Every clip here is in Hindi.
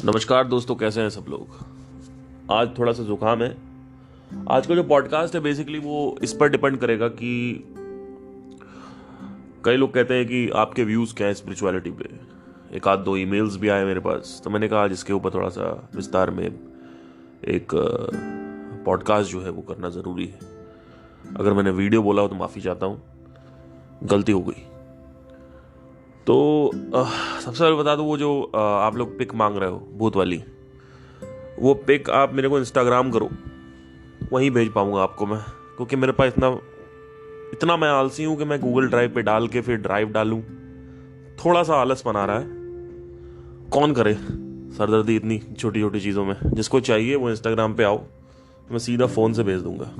नमस्कार दोस्तों, कैसे हैं सब लोग। आज थोड़ा सा जुकाम है। आज का जो पॉडकास्ट है बेसिकली वो इस पर डिपेंड करेगा कि कई लोग कहते हैं कि आपके व्यूज़ क्या है स्पिरिचुअलिटी पे। एक आध दो ईमेल्स भी आए मेरे पास, तो मैंने कहा आज इसके ऊपर थोड़ा सा विस्तार में एक पॉडकास्ट जो है वो करना ज़रूरी है। अगर मैंने वीडियो बोला हो तो माफ़ी चाहता हूँ, गलती हो गई। तो सबसे पहले बता दूँ, वो जो आप लोग पिक मांग रहे हो भूत वाली, वो पिक आप मेरे को इंस्टाग्राम करो, वहीं भेज पाऊंगा आपको मैं, क्योंकि मेरे पास इतना मैं आलसी हूं कि मैं गूगल ड्राइव पे डाल के फिर ड्राइव डालूं। थोड़ा सा आलस बना रहा है, कौन करे सरदर्दी इतनी छोटी छोटी चीज़ों में। जिसको चाहिए वो इंस्टाग्राम पे आओ, मैं सीधा फ़ोन से भेज दूंगा,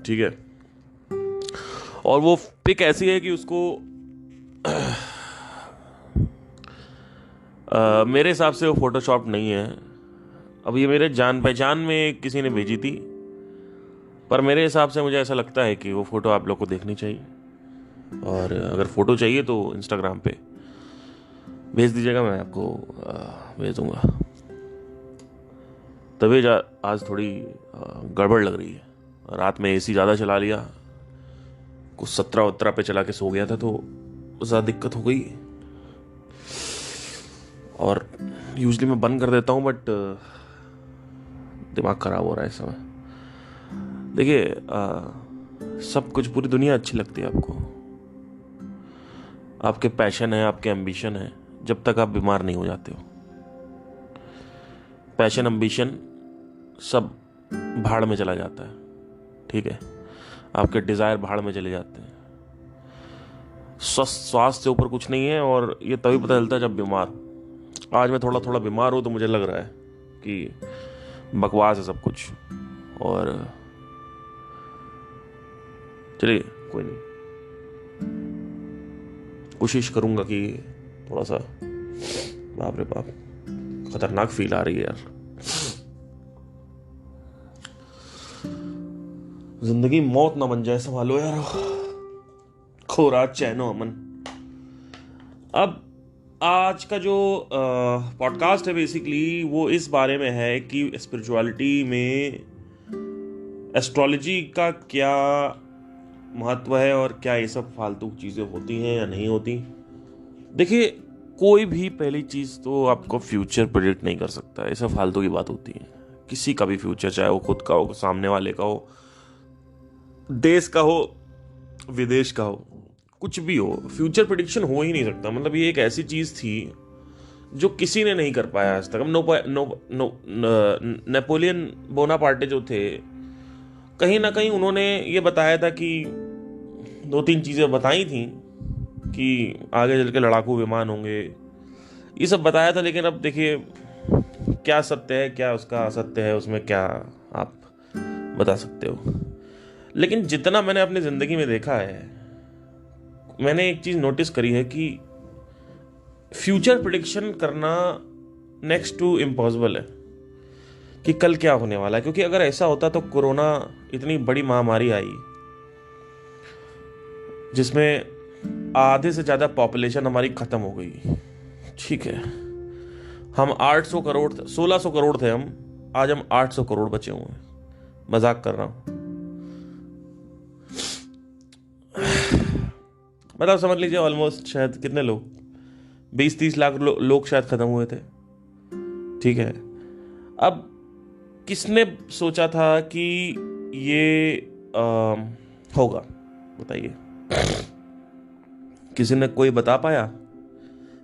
ठीक है। और वो पिक ऐसी है कि उसको मेरे हिसाब से वो फोटोशॉप नहीं है। अब ये मेरे जान पहचान में किसी ने भेजी थी, पर मेरे हिसाब से मुझे ऐसा लगता है कि वो फ़ोटो आप लोग को देखनी चाहिए। और अगर फ़ोटो चाहिए तो इंस्टाग्राम पे भेज दीजिएगा, मैं आपको भेज दूँगा। तभी आज थोड़ी गड़बड़ लग रही है। रात में एसी ज़्यादा चला लिया, कुछ 17 पे चला के सो गया था, तो ज़्यादा दिक्कत हो गई। और यूजली मैं बंद कर देता हूँ, बट दिमाग ख़राब हो रहा है इस समय। देखिए, सब कुछ, पूरी दुनिया अच्छी लगती है आपको, आपके पैशन है, आपके एम्बिशन है, जब तक आप बीमार नहीं हो जाते हो। पैशन एम्बिशन सब भाड़ में चला जाता है, ठीक है। आपके डिज़ायर भाड़ में चले जाते हैं। स्वास्थ्य से ऊपर कुछ नहीं है, और ये तभी पता चलता है जब बीमार। आज मैं थोड़ा थोड़ा बीमार हूँ, तो मुझे लग रहा है कि बकवास है सब कुछ। और चलिए, कोई नहीं, कोशिश करूंगा कि थोड़ा सा, बाप रे बाप, खतरनाक फील आ रही है यार। जिंदगी मौत ना बन जाए, संभालो यार, खो रहा चैनो अमन। अब आज का जो पॉडकास्ट है बेसिकली वो इस बारे में है कि स्पिरिचुअलिटी में एस्ट्रोलॉजी का क्या महत्व है, और क्या ये सब फालतू चीज़ें होती हैं या नहीं होती। देखिए, कोई भी पहली चीज़ तो आपको फ्यूचर प्रेडिक्ट नहीं कर सकता, ये सब फालतू की बात होती है। किसी का भी फ्यूचर, चाहे वो खुद का हो, सामने वाले का हो, देश का हो, विदेश का हो, कुछ भी हो, फ्यूचर प्रेडिक्शन हो ही नहीं सकता। मतलब ये एक ऐसी चीज़ थी जो किसी ने नहीं कर पाया आज तक। अब नेपोलियन बोनापार्टे जो थे, कहीं ना कहीं उन्होंने ये बताया था कि 2-3 चीज़ें बताई थी कि आगे चल के लड़ाकू विमान होंगे, ये सब बताया था। लेकिन अब देखिए, क्या सत्य है, क्या उसका असत्य है, उसमें क्या आप बता सकते हो। लेकिन जितना मैंने अपनी ज़िंदगी में देखा है, मैंने एक चीज़ नोटिस करी है कि फ्यूचर प्रेडिक्शन करना नेक्स्ट टू इम्पॉसिबल है कि कल क्या होने वाला है। क्योंकि अगर ऐसा होता तो कोरोना इतनी बड़ी महामारी आई जिसमें आधे से ज़्यादा पॉपुलेशन हमारी ख़त्म हो गई, ठीक है। हम 800 करोड़, 1600 करोड़ थे हम, आज हम 800 करोड़ बचे हुए हैं। मजाक कर रहा हूँ, मतलब समझ लीजिए ऑलमोस्ट, शायद कितने लोग, 20-30 लाख लोग शायद खत्म हुए थे, ठीक है। अब किसने सोचा था कि ये होगा, बताइए। किसी ने कोई बता पाया?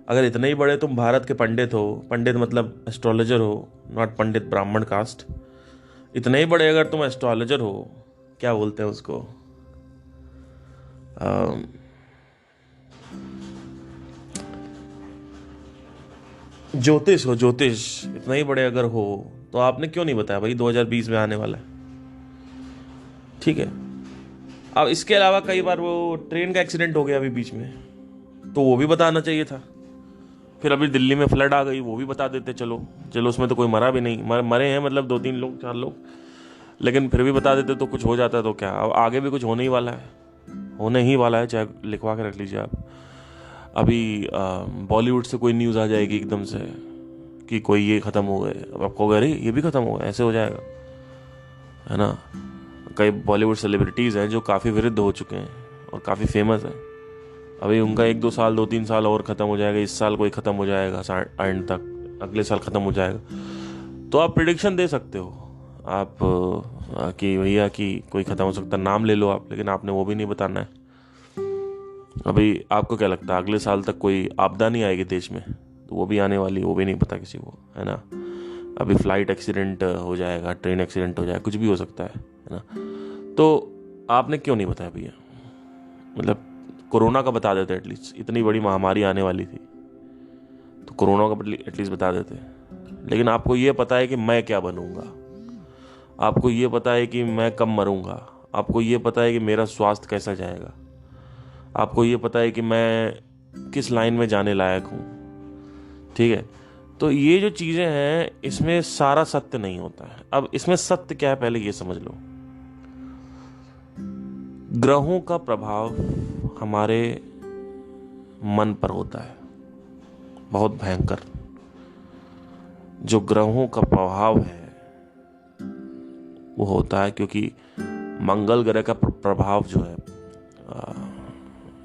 अगर इतने ही बड़े तुम भारत के पंडित हो, पंडित मतलब एस्ट्रोलॉजर हो, नॉट पंडित ब्राह्मण कास्ट, इतने ही बड़े अगर तुम एस्ट्रोलॉजर हो, क्या बोलते हैं उसको, ज्योतिष हो, ज्योतिष इतना ही बड़े अगर हो, तो आपने क्यों नहीं बताया भाई 2020 में आने वाला है, ठीक है। अब इसके अलावा कई बार वो ट्रेन का एक्सीडेंट हो गया अभी बीच में, तो वो भी बताना चाहिए था। फिर अभी दिल्ली में फ्लड आ गई, वो भी बता देते, चलो उसमें तो कोई मरा भी नहीं, मरे हैं मतलब 2-3 लोग, 4 लोग, लेकिन फिर भी बता देते तो कुछ हो जाता। तो क्या, अब आगे भी कुछ होने ही वाला है, चाहे लिखवा के रख लीजिए आप। अभी बॉलीवुड से कोई न्यूज़ आ जाएगी एकदम से कि कोई ये ख़त्म हो गए, अब आपको अरे ये भी ख़त्म हो गया, ऐसे हो जाएगा, है ना। कई बॉलीवुड सेलिब्रिटीज़ हैं जो काफ़ी विरुद्ध हो चुके हैं और काफ़ी फेमस हैं, अभी उनका 1-2 साल 2-3 साल और ख़त्म हो जाएगा, इस साल कोई ख़त्म हो जाएगा एंड तक, अगले साल ख़त्म हो जाएगा। तो आप प्रिडिक्शन दे सकते हो आप कि भैया कि कोई ख़त्म हो सकता है, नाम ले लो आप, लेकिन आपने वो भी नहीं बताना है। अभी आपको क्या लगता है अगले साल तक कोई आपदा नहीं आएगी देश में? तो वो भी आने वाली, वो भी नहीं पता किसी को, है ना। अभी फ्लाइट एक्सीडेंट हो जाएगा, ट्रेन एक्सीडेंट हो जाएगा, कुछ भी हो सकता है ना। तो आपने क्यों नहीं बताया भैया? मतलब कोरोना का बता देते, एटलीस्ट इतनी बड़ी महामारी आने वाली थी तो कोरोना का एटलीस्ट बता देते। लेकिन आपको ये पता है कि मैं क्या बनूंगा, आपको ये पता है कि मैं कब मरूंगा, आपको ये पता है कि मेरा स्वास्थ्य कैसा जाएगा, आपको ये पता है कि मैं किस लाइन में जाने लायक हूँ, ठीक है। तो ये जो चीज़ें हैं इसमें सारा सत्य नहीं होता है। अब इसमें सत्य क्या है पहले ये समझ लो। ग्रहों का प्रभाव हमारे मन पर होता है, बहुत भयंकर। जो ग्रहों का प्रभाव है वो होता है क्योंकि मंगल ग्रह का प्रभाव जो है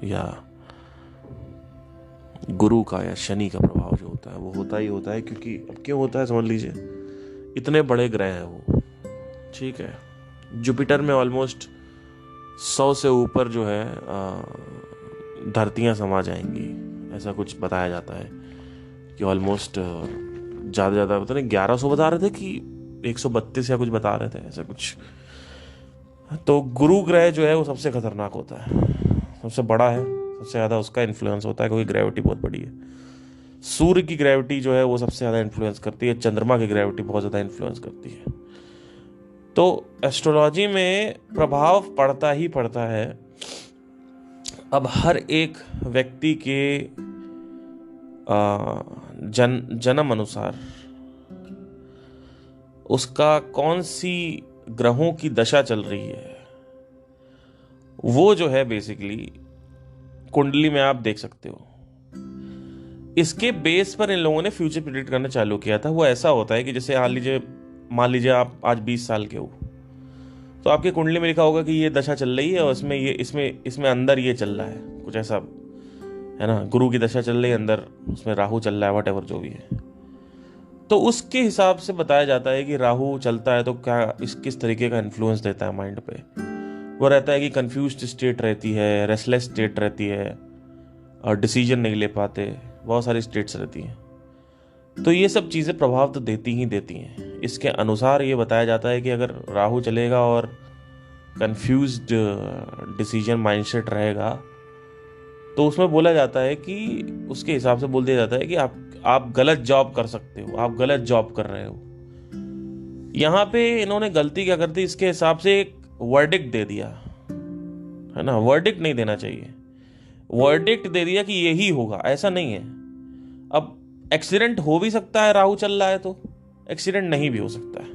या गुरु का या शनि का प्रभाव जो होता है वो होता ही होता है। क्योंकि अब क्यों होता है समझ लीजिए, इतने बड़े ग्रह हैं वो, ठीक है। जुपिटर में ऑलमोस्ट 100 से ऊपर जो है धरतियां समा जाएंगी, ऐसा कुछ बताया जाता है कि ऑलमोस्ट ज़्यादा पता नहीं 1100 बता रहे थे कि 132 या कुछ बता रहे थे, ऐसा कुछ। तो गुरु ग्रह जो है वो सबसे खतरनाक होता है, सबसे बड़ा है, सबसे ज़्यादा उसका इन्फ्लुएंस होता है क्योंकि ग्रेविटी बहुत बड़ी है। सूर्य की ग्रेविटी जो है वो सबसे ज़्यादा इन्फ्लुएंस करती है, चंद्रमा की ग्रेविटी बहुत ज़्यादा इन्फ्लुएंस करती है। तो एस्ट्रोलॉजी में प्रभाव पड़ता ही पड़ता है। अब हर एक व्यक्ति के जन्म अनुसार उसका कौन सी ग्रहों की दशा चल रही है वो जो है बेसिकली कुंडली में आप देख सकते हो। इसके बेस पर इन लोगों ने फ्यूचर प्रेडिक्ट करना चालू किया था। वो ऐसा होता है कि जैसे मान लीजिए आप आज 20 साल के हो, तो आपकी कुंडली में लिखा होगा कि ये दशा चल रही है और इसमें अंदर ये चल रहा है, कुछ ऐसा है ना। गुरु की दशा चल रही है, अंदर उसमें राहु चल रहा है, वट एवर जो भी है। तो उसके हिसाब से बताया जाता है कि राहु चलता है तो क्या किस तरीके का इन्फ्लुएंस देता है माइंड पे। वो रहता है कि कंफ्यूज्ड स्टेट रहती है, रेस्टलेस स्टेट रहती है और डिसीजन नहीं ले पाते, बहुत सारी स्टेट्स रहती हैं। तो ये सब चीज़ें प्रभाव तो देती ही देती हैं। इसके अनुसार ये बताया जाता है कि अगर राहु चलेगा और कंफ्यूज्ड डिसीजन माइंडसेट रहेगा तो उसमें बोला जाता है कि उसके हिसाब से बोल दिया जाता है कि आप गलत जॉब कर सकते हो, आप गलत जॉब कर रहे हो। यहाँ पे इन्होंने गलती क्या कर दी, इसके हिसाब से एक वर्डिक्ट दे दिया, है ना। वर्डिक्ट नहीं देना चाहिए, वर्डिक्ट दे दिया कि यही होगा, ऐसा नहीं है। अब एक्सीडेंट हो भी सकता है, राहु चल रहा है तो एक्सीडेंट नहीं भी हो सकता है,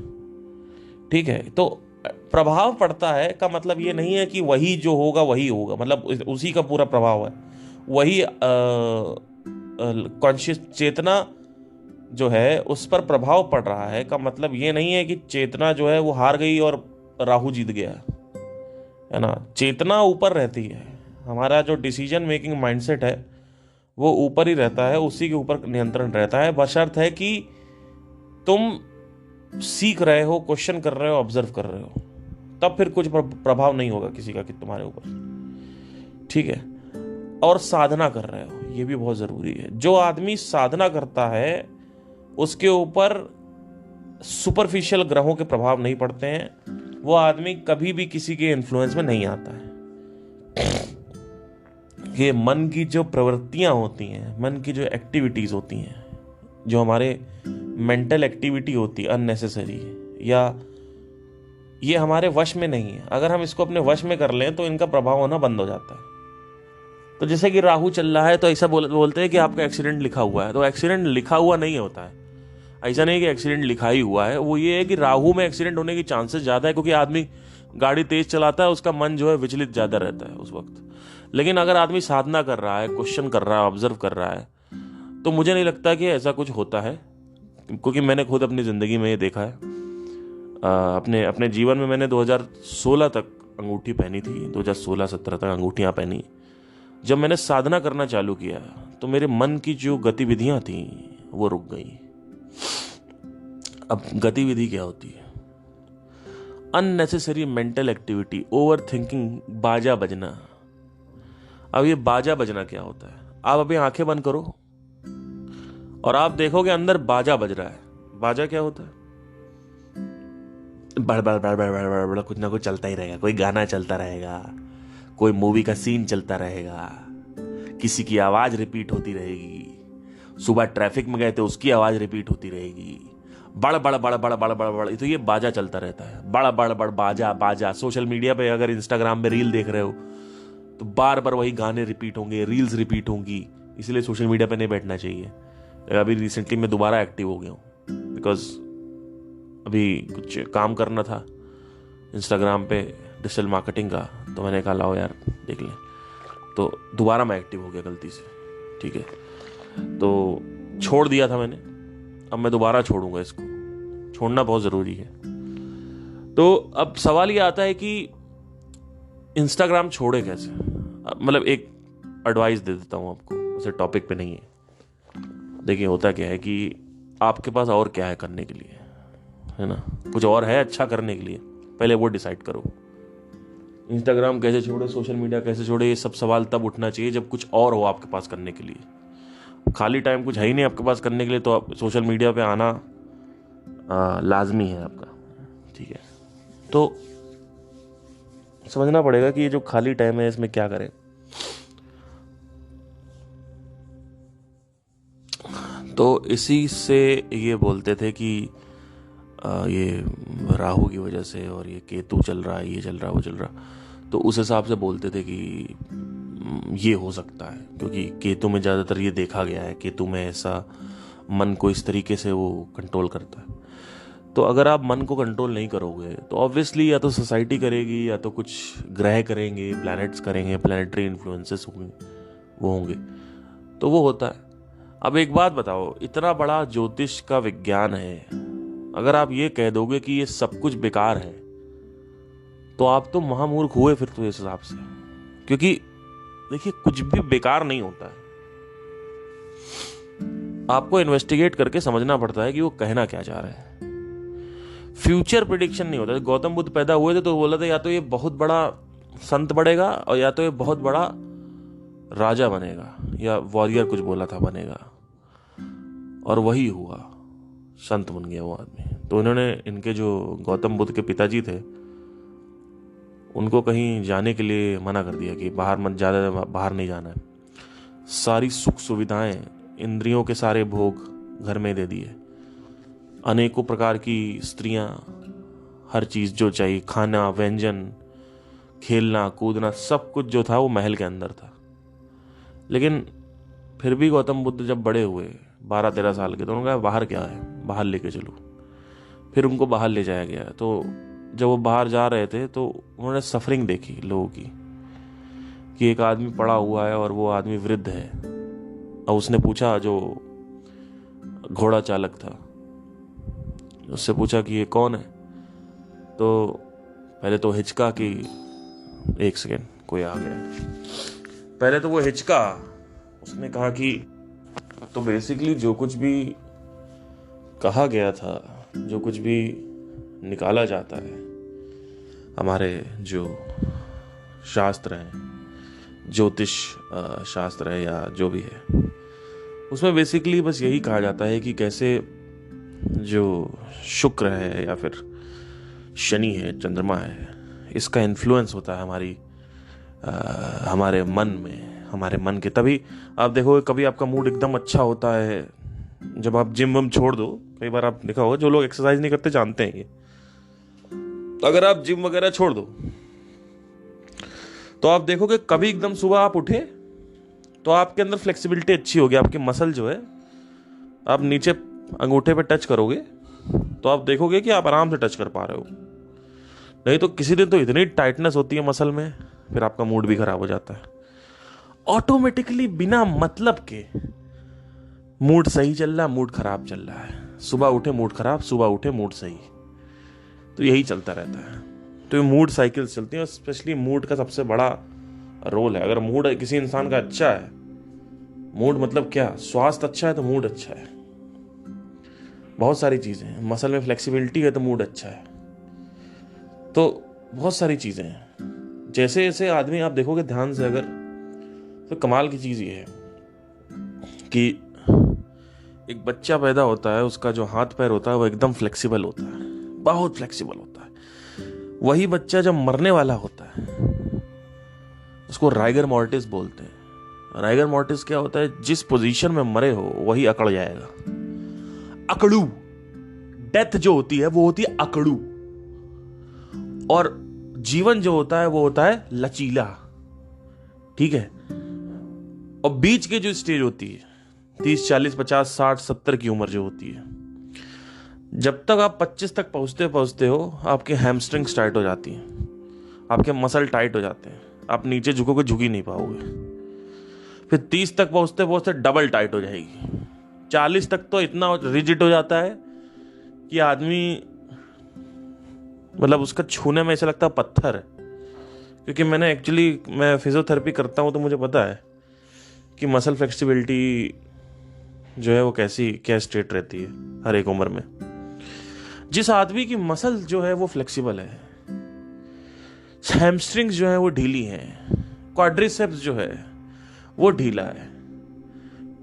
ठीक है। तो प्रभाव पड़ता है का मतलब ये नहीं है कि वही जो होगा वही होगा, मतलब उसी का पूरा प्रभाव है, वही कॉन्शियस चेतना जो है उस पर प्रभाव पड़ रहा है का मतलब ये नहीं है कि चेतना जो है वो हार गई और राहु जीत गया, है ना। चेतना ऊपर रहती है, हमारा जो डिसीजन मेकिंग माइंडसेट है वो ऊपर ही रहता है, उसी के ऊपर नियंत्रण रहता है, बशर्त है कि तुम सीख रहे हो, क्वेश्चन कर रहे हो, ऑब्जर्व कर रहे हो, तब फिर कुछ प्रभाव नहीं होगा किसी का कि तुम्हारे ऊपर, ठीक है। और साधना कर रहे हो, ये भी बहुत जरूरी है। जो आदमी साधना करता है उसके ऊपर सुपरफिशियल ग्रहों के प्रभाव नहीं पड़ते हैं, वो आदमी कभी भी किसी के इन्फ्लुएंस में नहीं आता है। ये मन की जो प्रवृत्तियां होती हैं, मन की जो एक्टिविटीज होती हैं, जो हमारे मेंटल एक्टिविटी होती है अननेसेसरी, या ये हमारे वश में नहीं है। अगर हम इसको अपने वश में कर लें तो इनका प्रभाव होना बंद हो जाता है। तो जैसे कि राहु चल रहा है तो ऐसा बोलते हैं कि आपका एक्सीडेंट लिखा हुआ है, तो एक्सीडेंट लिखा हुआ नहीं होता है। ऐसा नहीं कि एक्सीडेंट लिखा ही हुआ है, वो ये है कि राहु में एक्सीडेंट होने की चांसेस ज़्यादा है, क्योंकि आदमी गाड़ी तेज चलाता है, उसका मन जो है विचलित ज़्यादा रहता है उस वक्त। लेकिन अगर आदमी साधना कर रहा है, क्वेश्चन कर रहा है, ऑब्जर्व कर रहा है, तो मुझे नहीं लगता कि ऐसा कुछ होता है, क्योंकि मैंने खुद अपनी ज़िंदगी में ये देखा है। अपने अपने जीवन में मैंने 2016 तक अंगूठी पहनी थी, 2016-17 तक अंगूठियाँ पहनी। जब मैंने साधना करना चालू किया तो मेरे मन की जो गतिविधियाँ थीं वो रुक गई। अब गतिविधि क्या होती है? Unnecessary mental activity, over thinking, बाजा बजना। अब ये बाजा बजना क्या होता है? आप अभी आंखें बंद करो और आप देखोगे अंदर बाजा बज रहा है। बाजा क्या होता है? बड़ बड़ बड़ बड़ बड़ बड़ बड़ कुछ ना कुछ चलता ही रहेगा। कोई गाना चलता रहेगा, कोई मूवी का सीन चलता रहेगा, किसी की आवाज रिपीट होती रहेगी। सुबह ट्रैफिक में गए थे उसकी आवाज रिपीट होती रहेगी। बड़ बड़ बड़ बड़ बड़ बड़ बड़, तो ये बाजा चलता रहता है। बड़ बड़ बड़ बाजा बाजा। सोशल मीडिया पे अगर इंस्टाग्राम पे रील देख रहे हो तो बार बार वही गाने रिपीट होंगे, रील्स रिपीट होंगी। इसलिए सोशल मीडिया पे नहीं बैठना चाहिए। अभी रिसेंटली मैं दोबारा एक्टिव हो गया हूँ, बिकॉज अभी कुछ काम करना था इंस्टाग्राम पे डिजिटल मार्केटिंग का, तो मैंने कहा लाओ यार देख लें, तो दोबारा मैं एक्टिव हो गया गलती से। ठीक है, तो छोड़ दिया था मैंने, अब मैं दोबारा छोड़ूंगा। इसको छोड़ना बहुत ज़रूरी है। तो अब सवाल ये आता है कि इंस्टाग्राम छोड़े कैसे? मतलब एक एडवाइस दे देता हूँ आपको, उसे टॉपिक पे नहीं है। देखिए होता क्या है कि आपके पास और क्या है करने के लिए, है ना? कुछ और है अच्छा करने के लिए, पहले वो डिसाइड करो। इंस्टाग्राम कैसे छोड़े, सोशल मीडिया कैसे छोड़े, ये सब सवाल तब उठना चाहिए जब कुछ और हो आपके पास करने के लिए। खाली टाइम कुछ है ही नहीं आपके पास करने के लिए, तो आप सोशल मीडिया पे आना लाजमी है आपका। ठीक है, तो समझना पड़ेगा कि ये जो खाली टाइम है इसमें क्या करें। तो इसी से ये बोलते थे कि ये राहु की वजह से और ये केतु चल रहा है, ये चल रहा है, वो चल रहा, तो उस हिसाब से बोलते थे कि ये हो सकता है, क्योंकि केतु में ज़्यादातर ये देखा गया है, केतु में ऐसा मन को इस तरीके से वो कंट्रोल करता है। तो अगर आप मन को कंट्रोल नहीं करोगे तो ऑब्वियसली या तो सोसाइटी करेगी या तो कुछ ग्रह करेंगे, प्लैनेट्स करेंगे, प्लैनेटरी इन्फ्लुएंसेस होंगे, वो होंगे, तो वो होता है। अब एक बात बताओ, इतना बड़ा ज्योतिष का विज्ञान है, अगर आप ये कह दोगे कि ये सब कुछ बेकार है तो आप तो महामूर्ख हुए फिर तो इस हिसाब से। क्योंकि देखिए कुछ भी बेकार नहीं होता है, आपको इन्वेस्टिगेट करके समझना पड़ता है कि वो कहना क्या चाह रहा है। फ्यूचर प्रिडिक्शन नहीं होता। गौतम बुद्ध पैदा हुए थे तो बोला था या तो ये बहुत बड़ा संत बनेगा और या तो ये बहुत बड़ा राजा बनेगा, या वॉरियर कुछ बोला था बनेगा, और वही हुआ, संत बन गया वो आदमी। तो इन्होंने, इनके जो गौतम बुद्ध के पिताजी थे, उनको कहीं जाने के लिए मना कर दिया कि बाहर मत, ज़्यादा बाहर नहीं जाना है। सारी सुख सुविधाएं, इंद्रियों के सारे भोग घर में दे दिए। अनेकों प्रकार की स्त्रियां, हर चीज़ जो चाहिए, खाना, व्यंजन, खेलना कूदना, सब कुछ जो था वो महल के अंदर था। लेकिन फिर भी गौतम बुद्ध जब बड़े हुए 12-13 साल के, तो उन्होंने कहा बाहर क्या है, बाहर लेके चलो। फिर उनको बाहर ले जाया गया। तो जब वो बाहर जा रहे थे तो उन्होंने सफरिंग देखी लोगों की, कि एक आदमी पड़ा हुआ है और वो आदमी वृद्ध है। और उसने पूछा, जो घोड़ा चालक था उससे पूछा कि ये कौन है? तो पहले तो हिचका कि एक सेकेंड कोई आ गया। पहले तो वो हिचका, उसने कहा कि तो बेसिकली जो कुछ भी कहा गया था, जो कुछ भी निकाला जाता है हमारे जो शास्त्र हैं, ज्योतिष शास्त्र है या जो भी है, उसमें बेसिकली बस यही कहा जाता है कि कैसे जो शुक्र है या फिर शनि है, चंद्रमा है, इसका इन्फ्लुएंस होता है हमारे मन में, हमारे मन के। तभी आप देखोगे कभी आपका मूड एकदम अच्छा होता है जब आप जिम वम छोड़ दो। कई बार आप देखा होगा, जो लोग एक्सरसाइज नहीं करते जानते हैं ये, अगर आप जिम वगैरह छोड़ दो तो आप देखोगे कभी एकदम सुबह आप उठे तो आपके अंदर फ्लेक्सिबिलिटी अच्छी होगी, आपके मसल जो है, आप नीचे अंगूठे पे टच करोगे तो आप देखोगे कि आप आराम से टच कर पा रहे हो। नहीं तो किसी दिन तो इतनी टाइटनेस होती है मसल में, फिर आपका मूड भी खराब हो जाता है ऑटोमेटिकली, बिना मतलब के। मूड सही चल रहा है, मूड खराब चल रहा है, सुबह उठे मूड खराब, सुबह उठे मूड सही, तो यही चलता रहता है। तो ये मूड साइकिल चलती है, और स्पेशली मूड का सबसे बड़ा रोल है। अगर मूड किसी इंसान का अच्छा है, मूड मतलब क्या, स्वास्थ्य अच्छा है तो मूड अच्छा है। बहुत सारी चीजें हैं, मसल में फ्लेक्सिबिलिटी है तो मूड अच्छा है। तो बहुत सारी चीजें हैं। जैसे जैसे आदमी आप देखोगे ध्यान से अगर, तो कमाल की चीज ये है कि एक बच्चा पैदा होता है, उसका जो हाथ पैर होता है वो एकदम फ्लेक्सिबल होता है, बहुत फ्लेक्सिबल होता है। वही बच्चा जब मरने वाला होता है, उसको राइगर मॉर्टिस बोलते हैं। राइगर मॉर्टिस क्या होता है, जिस पोजीशन में मरे हो वही अकड़ जाएगा। अकड़ू डेथ जो होती है वो होती है अकड़ू, और जीवन जो होता है वो होता है लचीला। ठीक है। और बीच की जो स्टेज होती है 30, 40, 50, 60, 70 की उम्र जो होती है, जब तक आप 25 तक पहुंचते हो आपके हैमस्ट्रिंग्स टाइट हो जाती हैं, आपके मसल टाइट हो जाते हैं, आप नीचे झुकोगे झुक ही नहीं पाओगे। फिर 30 तक पहुंचते डबल टाइट हो जाएगी। 40 तक तो इतना रिजिड हो जाता है कि आदमी मतलब उसका छूने में ऐसा लगता है पत्थर है। क्योंकि मैं फिजियोथेरेपी करता हूं तो मुझे पता है कि मसल फ्लेक्सिबिलिटी जो है वो क्या स्टेट रहती है हर एक उम्र में। जिस आदमी की मसल जो है वो फ्लेक्सिबल है, हैमस्ट्रिंग्स जो है वो ढीली है, क्वाड्रिसेप्स जो है वो ढीला है,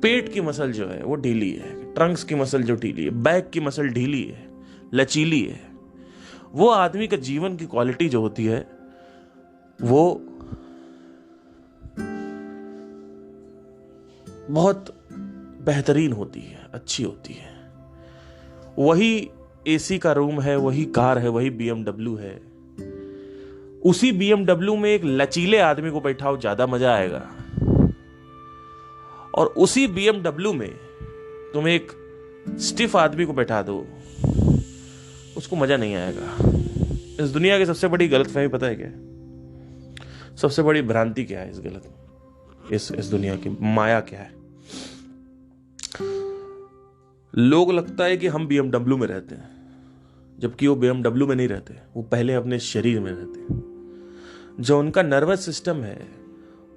पेट की मसल जो है वो ढीली है, ट्रंक्स की मसल जो ढीली है, बैक की मसल ढीली है, लचीली है, वो आदमी का जीवन की क्वालिटी जो होती है वो बहुत बेहतरीन होती है, अच्छी होती है। वही एसी का रूम है, वही कार है, वही BMW है। उसी BMW में एक लचीले आदमी को बैठाओ, ज्यादा मजा आएगा। और उसी BMW में तुम एक स्टिफ आदमी को बैठा दो, उसको मजा नहीं आएगा। इस दुनिया की सबसे बड़ी गलतफहमी पता है क्या? सबसे बड़ी भ्रांति क्या है इस दुनिया की माया क्या है? लोग लगता है कि हम BMW में रहते हैं, जबकि वो BMW में नहीं रहते, वो पहले अपने शरीर में रहते हैं। जो उनका नर्वस सिस्टम है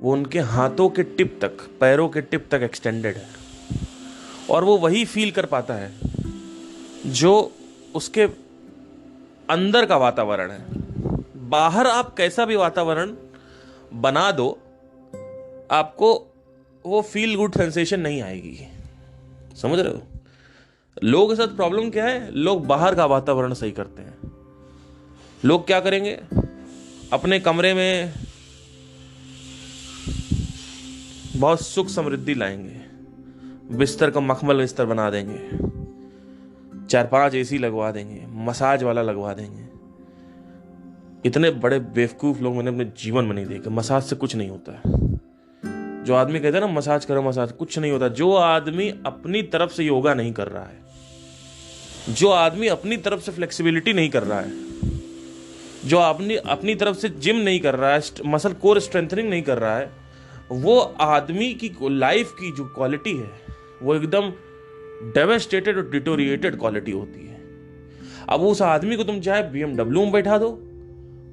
वो उनके हाथों के टिप तक, पैरों के टिप तक एक्सटेंडेड है, और वो वही फील कर पाता है जो उसके अंदर का वातावरण है। बाहर आप कैसा भी वातावरण बना दो, आपको वो फील गुड सेंसेशन नहीं आएगी। समझ रहे हो? लोगों के साथ प्रॉब्लम क्या है, लोग बाहर का वातावरण सही करते हैं। लोग क्या करेंगे, अपने कमरे में बहुत सुख समृद्धि लाएंगे, बिस्तर का मखमल बिस्तर बना देंगे, 4-5 AC लगवा देंगे, मसाज वाला लगवा देंगे। इतने बड़े बेवकूफ लोग मैंने अपने जीवन में नहीं देखे। मसाज से कुछ नहीं होता है। जो आदमी कहता है ना मसाज करो मसाज, कुछ नहीं होता। जो आदमी अपनी तरफ से योगा नहीं कर रहा है, जो आदमी अपनी तरफ से फ्लेक्सिबिलिटी नहीं कर रहा है, जो अपनी तरफ से जिम नहीं कर रहा है, मसल कोर स्ट्रेंथनिंग नहीं कर रहा है, वो आदमी की लाइफ की जो क्वालिटी है वो एकदम डेवेस्टेटेड और डिटोरिएटेड क्वालिटी होती है। अब उस आदमी को तुम चाहे BMW में बैठा दो,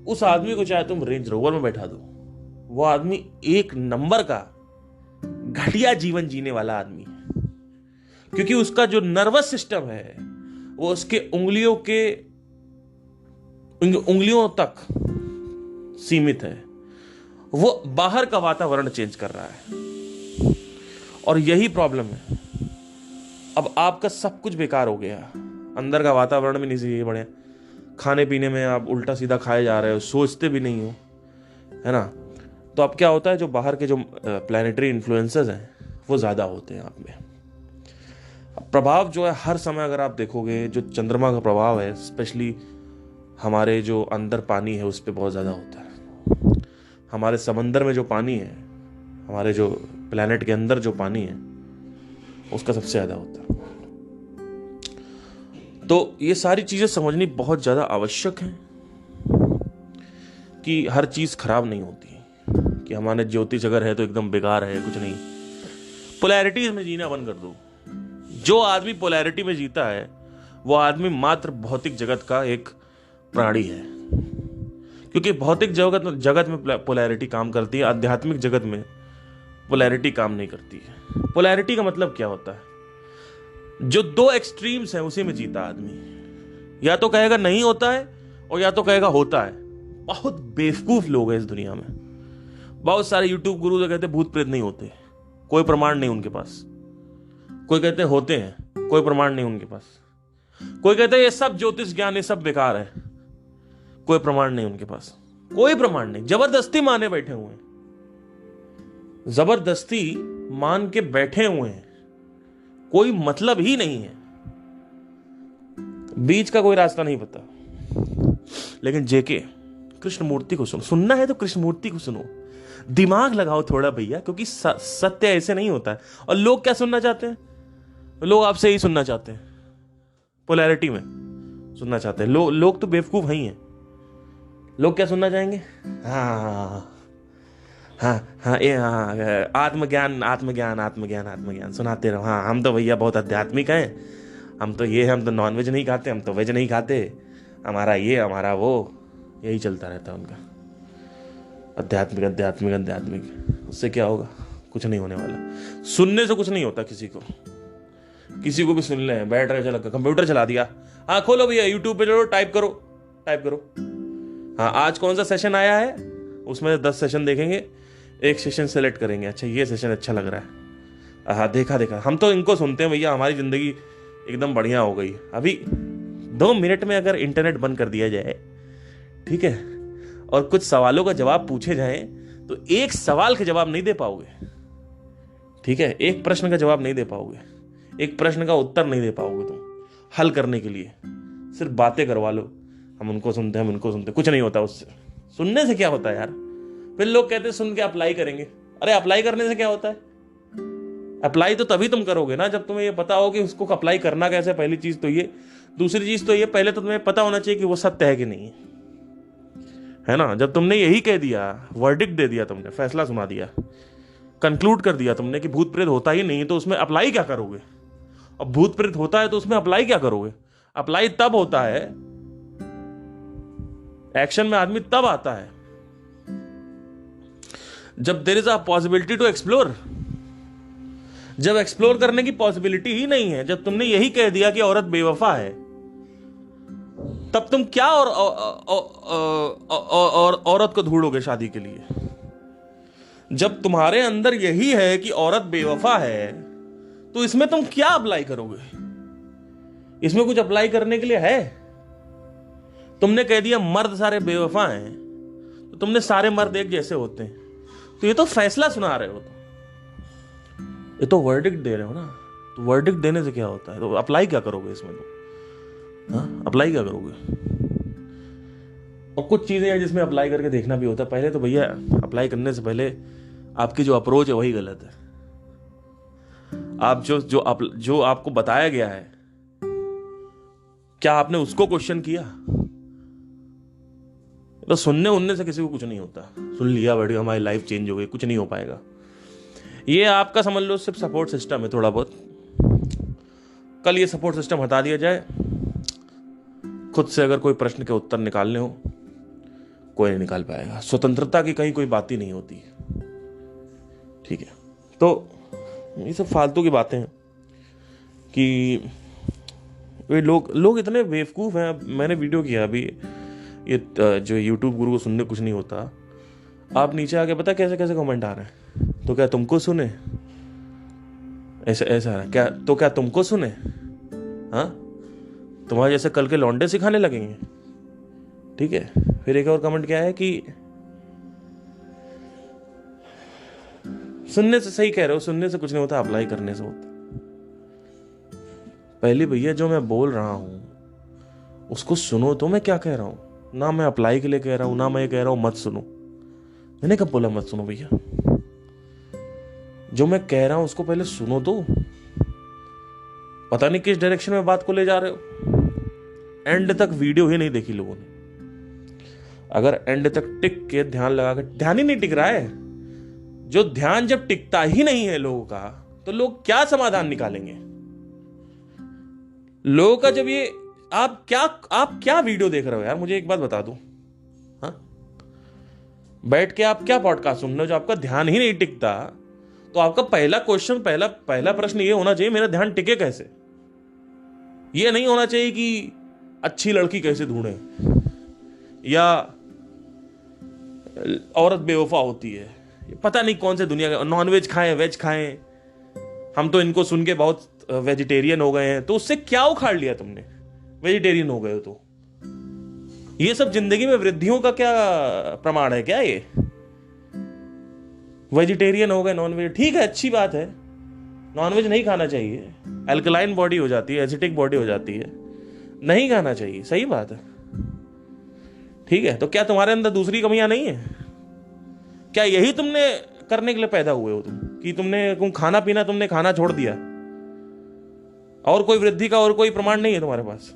उस आदमी को चाहे तुम रेंज रोवर में बैठा दो, वो आदमी एक नंबर का घटिया जीवन जीने वाला आदमी है। क्योंकि उसका जो नर्वस सिस्टम है वो उसके उंगलियों तक सीमित है। वो बाहर का वातावरण चेंज कर रहा है, और यही प्रॉब्लम है। अब आपका सब कुछ बेकार हो गया, अंदर का वातावरण भी नहीं सही बढ़िया, खाने पीने में आप उल्टा सीधा खाए जा रहे हो, सोचते भी नहीं हो, है ना? तो अब क्या होता है, जो बाहर के जो प्लैनेटरी इन्फ्लुएंसर्स हैं वो ज़्यादा होते हैं आप में। प्रभाव जो है हर समय अगर आप देखोगे, जो चंद्रमा का प्रभाव है स्पेशली हमारे जो अंदर पानी है उस पर बहुत ज़्यादा होता है। हमारे समंदर में जो पानी है, हमारे जो प्लैनेट के अंदर जो पानी है उसका सबसे ज़्यादा होता है। तो ये सारी चीज़ें समझनी बहुत ज़्यादा आवश्यक है कि हर चीज़ खराब नहीं होती, कि हमारे ज्योतिष अगर है तो एकदम बेकार है, कुछ नहीं। पोलैरिटीज में जीना बंद कर दो। जो आदमी पोलैरिटी में जीता है वो आदमी मात्र भौतिक जगत का एक प्राणी है, क्योंकि भौतिक जगत में पोलैरिटी काम करती है, आध्यात्मिक जगत में पोलैरिटी काम नहीं करती है। पोलैरिटी का मतलब क्या होता है? जो दो एक्सट्रीम्स हैं उसी में जीता आदमी, या तो कहेगा नहीं होता है और या तो कहेगा होता है। बहुत बेवकूफ लोग हैं इस दुनिया में। बहुत सारे यूट्यूब गुरु तो कहते भूत प्रेत नहीं होते, कोई प्रमाण नहीं उनके पास। कोई कहते होते हैं, कोई प्रमाण नहीं उनके पास। कोई कहते हैं ये सब ज्योतिष ज्ञान ये सब बेकार है, कोई प्रमाण नहीं उनके पास, कोई प्रमाण नहीं। जबरदस्ती माने बैठे हुए हैं, जबरदस्ती मान के बैठे हुए हैं, कोई मतलब ही नहीं है, बीच का कोई रास्ता नहीं पता। लेकिन जेके कृष्णमूर्ति को सुनो, सुनना है तो कृष्णमूर्ति को सुनो, दिमाग लगाओ थोड़ा भैया, क्योंकि सत्य ऐसे नहीं होता है। और लोग क्या सुनना चाहते हैं? लोग आपसे ही सुनना चाहते हैं, पोलैरिटी में सुनना चाहते हैं। लोग तो बेवकूफ ही हैं। लोग क्या सुनना चाहेंगे? हाँ आत्मज्ञान आत्मज्ञान आत्मज्ञान आत्मज्ञान सुनाते रहो। हाँ हम तो भैया बहुत आध्यात्मिक हैं, हम तो नॉनवेज नहीं खाते, हम तो वेज नहीं खाते, हमारा ये हमारा वो, यही चलता रहता है उनका। आध्यात्मिक आध्यात्मिक आध्यात्मिक, उससे क्या होगा? कुछ नहीं होने वाला। सुनने से कुछ नहीं होता। किसी को भी सुन ले, बैठ रहे, चला कंप्यूटर चला दिया, हाँ खोलो भैया यूट्यूब पे, चलो टाइप करो। हाँ आज कौन सा सेशन आया है, उसमें 10 सेशन देखेंगे, एक सेशन सेलेक्ट करेंगे, अच्छा ये सेशन अच्छा लग रहा है, हाँ देखा। हम तो इनको सुनते हैं भैया, हमारी जिंदगी एकदम बढ़िया हो गई। अभी 2 मिनट में अगर इंटरनेट बंद कर दिया जाए, ठीक है, और कुछ सवालों का जवाब पूछे जाए, तो एक सवाल के जवाब नहीं दे पाओगे, ठीक है, एक प्रश्न का जवाब नहीं दे पाओगे, एक प्रश्न का उत्तर नहीं दे पाओगे तुम हल करने के लिए। सिर्फ बातें करवा लो, हम उनको सुनते, कुछ नहीं होता उससे। सुनने से क्या होता है यार? फिर लोग कहते हैं सुन के अप्लाई करेंगे। अरे अप्लाई करने से क्या होता है? अप्लाई तो तभी तुम करोगे ना जब तुम्हें ये पता हो कि उसको अप्लाई करना कैसे। पहली चीज तो ये, दूसरी चीज तो ये, पहले तो तुम्हें पता होना चाहिए कि वो सत्य है कि नहीं है ना। जब तुमने यही कह दिया, वर्डिक्ट दे दिया, तुमने फैसला सुना दिया, कंक्लूड कर दिया तुमने कि भूत प्रेत होता ही नहीं, तो उसमें अप्लाई क्या करोगे? और भूत प्रेत होता है तो उसमें अप्लाई क्या करोगे? अप्लाई तब होता है, एक्शन में आदमी तब आता है जब there is a possibility to explore. जब एक्सप्लोर करने की पॉसिबिलिटी ही नहीं है, जब तुमने यही कह दिया कि औरत बेवफा है, तब तुम क्या और औरत को ढूंढोगे शादी के लिए? जब तुम्हारे अंदर यही है कि औरत बेवफा है, तो इसमें तुम क्या अप्लाई करोगे? इसमें कुछ अप्लाई करने के लिए है? तुमने कह दिया मर्द सारे बेवफा हैं, तो तुमने सारे मर्द एक जैसे होते हैं, तो ये तो फैसला सुना रहे हो, ये तो वर्डिक्ट दे रहे हो ना। तो वर्डिक्ट देने से क्या होता है? तो अप्लाई क्या करोगे इसमें? तो हाँ अप्लाई क्या करोगे? और कुछ चीजें हैं जिसमें अप्लाई करके देखना भी होता है। पहले तो भैया अप्लाई करने से पहले आपकी जो अप्रोच है वही गलत है। आप जो आपको बताया गया है, क्या आपने उसको क्वेश्चन किया? तो सुनने से किसी को कुछ नहीं होता। सुन लिया बैठ गया, हमारी लाइफ चेंज हो गई, कुछ नहीं हो पाएगा। ये आपका समझ लो सिर्फ सपोर्ट सिस्टम है, थोड़ा बहुत। कल ये सपोर्ट सिस्टम हटा दिया जाए, खुद से अगर कोई प्रश्न के उत्तर निकालने हो, कोई नहीं निकाल पाएगा। स्वतंत्रता की कहीं कोई बात ही नहीं होती, ठीक है। तो ये सब फालतू की बातें हैं कि वे लोग इतने बेवकूफ हैं। मैंने वीडियो किया अभी, ये जो यूट्यूब गुरु को सुनने कुछ नहीं होता, आप नीचे आके पता कैसे कैसे कमेंट आ रहे हैं। तो क्या तुमको सुने? ऐसा क्या? तो क्या तुमको सुने? हाँ तुम्हारे जैसे कल के लौंडे सिखाने लगेंगे, ठीक है। फिर एक और कमेंट क्या है कि सुनने से, सही कह रहे हो, सुनने से कुछ नहीं होता, अप्लाई करने से होता। पहले भैया जो मैं बोल रहा हूं उसको सुनो। तो मैं क्या कह रहा हूं? ना मैं अप्लाई के लिए कह रहा हूं, ना मैं कह रहा हूं मत सुनो। मैंने कब बोला मत सुनो भैया? जो मैं कह रहा हूं उसको पहले सुनो। तो पता नहीं किस डायरेक्शन में बात को ले जा रहे हो। एंड तक वीडियो ही नहीं देखी लोगों ने। अगर एंड तक टिक के ध्यान लगा के, ध्यान ही नहीं टिक रहा है। जो ध्यान जब टिकता ही नहीं है लोगों का, तो लोग क्या समाधान निकालेंगे? लोगों का जब ये, आप क्या वीडियो देख रहे हो यार, मुझे एक बात बता दो। हाँ, बैठ के आप क्या पॉडकास्ट सुन रहे हो जो आपका ध्यान ही नहीं टिकता? तो आपका पहला क्वेश्चन, पहला प्रश्न ये होना चाहिए, मेरा ध्यान टिके कैसे। ये नहीं होना चाहिए कि अच्छी लड़की कैसे ढूंढे, या औरत बेवफा होती है, पता नहीं कौन से दुनिया का, नॉनवेज खाएं वेज खाएं, हम तो इनको सुन के बहुत वेजिटेरियन हो गए हैं। तो उससे क्या उखाड़ लिया तुमने, वेजिटेरियन हो गए हो तो? ये सब जिंदगी में वृद्धियों का क्या प्रमाण है क्या? ये वेजिटेरियन हो गए, नॉनवेज ठीक है, अच्छी बात है, नॉनवेज नहीं खाना चाहिए, अल्कलाइन बॉडी हो जाती है, एसिडिक बॉडी हो जाती है, नहीं खाना चाहिए, सही बात है, ठीक है। तो क्या तुम्हारे अंदर दूसरी कमियां नहीं है? क्या यही तुमने करने के लिए पैदा हुए हो तुम, कि तुम खाना पीना तुमने खाना छोड़ दिया, और कोई वृद्धि का और कोई प्रमाण नहीं है तुम्हारे पास?